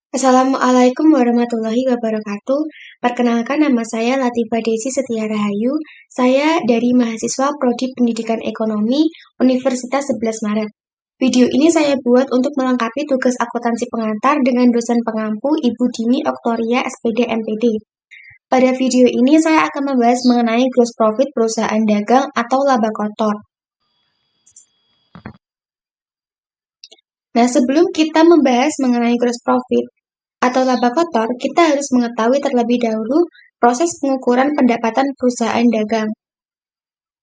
Assalamualaikum warahmatullahi wabarakatuh. Perkenalkan, nama saya Latifah Desi Setia Rahayu. Saya dari mahasiswa Prodi Pendidikan Ekonomi Universitas 11 Maret. Video ini saya buat untuk melengkapi tugas akuntansi pengantar dengan dosen pengampu Ibu Dini Oktoria SPD MPD. Pada video ini saya akan membahas mengenai gross profit perusahaan dagang atau laba kotor. Nah, sebelum kita membahas mengenai gross profit atau laba kotor, kita harus mengetahui terlebih dahulu proses pengukuran pendapatan perusahaan dagang.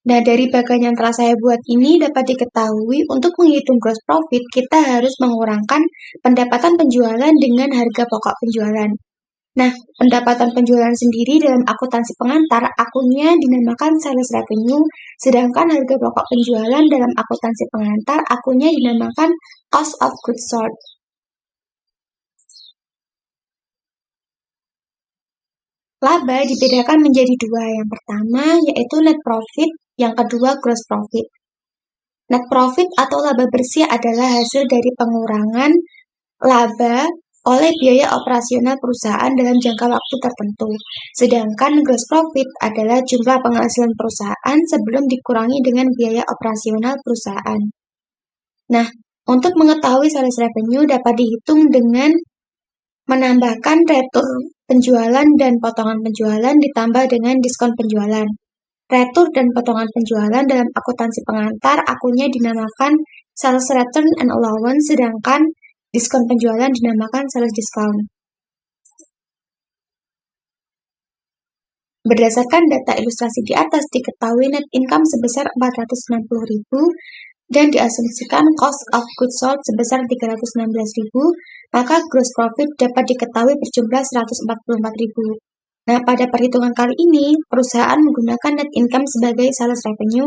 Nah, dari bagian yang telah saya buat ini dapat diketahui untuk menghitung gross profit, kita harus mengurangkan pendapatan penjualan dengan harga pokok penjualan. Nah, pendapatan penjualan sendiri dalam akuntansi pengantar, akunnya dinamakan sales revenue, sedangkan harga pokok penjualan dalam akuntansi pengantar, akunnya dinamakan cost of goods sold. Laba dibedakan menjadi dua, yang pertama yaitu net profit, yang kedua gross profit. Net profit atau laba bersih adalah hasil dari pengurangan laba oleh biaya operasional perusahaan dalam jangka waktu tertentu. Sedangkan gross profit adalah jumlah penghasilan perusahaan sebelum dikurangi dengan biaya operasional perusahaan. Nah, untuk mengetahui sales revenue dapat dihitung dengan menambahkan retur penjualan dan potongan penjualan ditambah dengan diskon penjualan. Retur dan potongan penjualan dalam akuntansi pengantar akunnya dinamakan sales return and allowance, sedangkan diskon penjualan dinamakan sales discount. Berdasarkan data ilustrasi di atas, diketahui net income sebesar 460.000 dan diasumsikan cost of goods sold sebesar 316.000, maka gross profit dapat diketahui berjumlah 144.000. Nah, pada perhitungan kali ini, perusahaan menggunakan net income sebagai sales revenue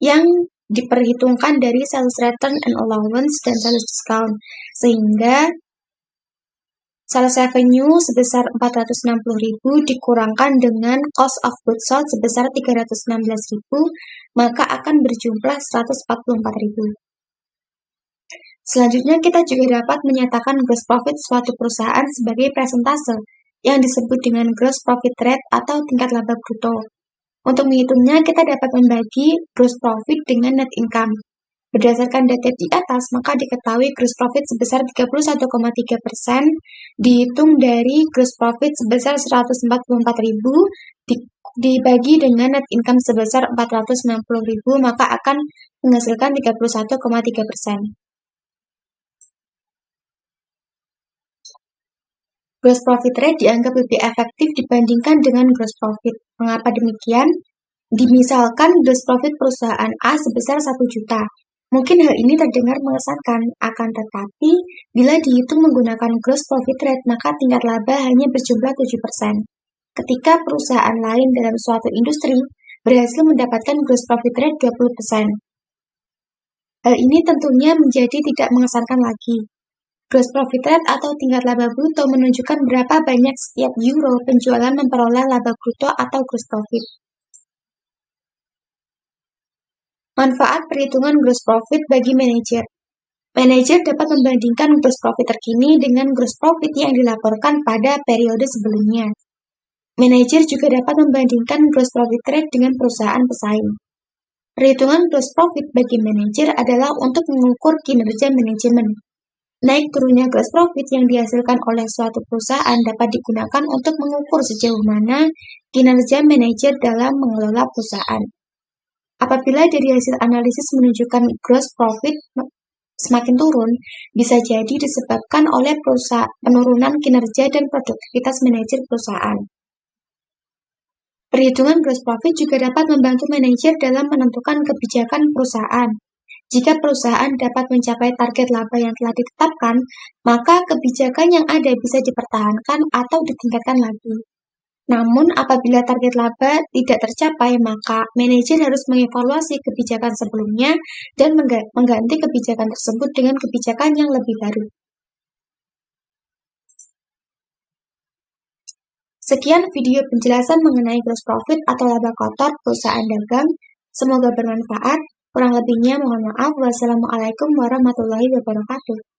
yang diperhitungkan dari sales return and allowance dan sales discount, sehingga sales revenue sebesar 460.000 dikurangkan dengan cost of goods sold sebesar 316.000, maka akan berjumlah 144.000. Selanjutnya, kita juga dapat menyatakan gross profit suatu perusahaan sebagai persentase yang disebut dengan gross profit rate atau tingkat laba bruto. Untuk menghitungnya, kita dapat membagi gross profit dengan net income. Berdasarkan data di atas, maka diketahui gross profit sebesar 31,3% dihitung dari gross profit sebesar 144.000 dibagi dengan net income sebesar 460.000, maka akan menghasilkan 31,3%. Gross profit rate dianggap lebih efektif dibandingkan dengan gross profit. Mengapa demikian? Dimisalkan gross profit perusahaan A sebesar 1 juta. Mungkin hal ini terdengar mengesankan, akan tetapi bila dihitung menggunakan gross profit rate, maka tingkat laba hanya berjumlah 7%. Ketika perusahaan lain dalam suatu industri berhasil mendapatkan gross profit rate 20%. Hal ini tentunya menjadi tidak mengesankan lagi. Gross profit rate atau tingkat laba bruto menunjukkan berapa banyak setiap euro penjualan memperoleh laba bruto atau gross profit. Manfaat perhitungan gross profit bagi manajer. Manajer dapat membandingkan gross profit terkini dengan gross profit yang dilaporkan pada periode sebelumnya. Manajer juga dapat membandingkan gross profit rate dengan perusahaan pesaing. Perhitungan gross profit bagi manajer adalah untuk mengukur kinerja manajemen. Naik turunnya gross profit yang dihasilkan oleh suatu perusahaan dapat digunakan untuk mengukur sejauh mana kinerja manajer dalam mengelola perusahaan. Apabila dari hasil analisis menunjukkan gross profit semakin turun, bisa jadi disebabkan oleh penurunan kinerja dan produktivitas manajer perusahaan. Perhitungan gross profit juga dapat membantu manajer dalam menentukan kebijakan perusahaan. Jika perusahaan dapat mencapai target laba yang telah ditetapkan, maka kebijakan yang ada bisa dipertahankan atau ditingkatkan lagi. Namun, apabila target laba tidak tercapai, maka manajer harus mengevaluasi kebijakan sebelumnya dan mengganti kebijakan tersebut dengan kebijakan yang lebih baru. Sekian video penjelasan mengenai gross profit atau laba kotor perusahaan dagang. Semoga bermanfaat. Kurang lebihnya mohon maaf. Wassalamualaikum warahmatullahi wabarakatuh.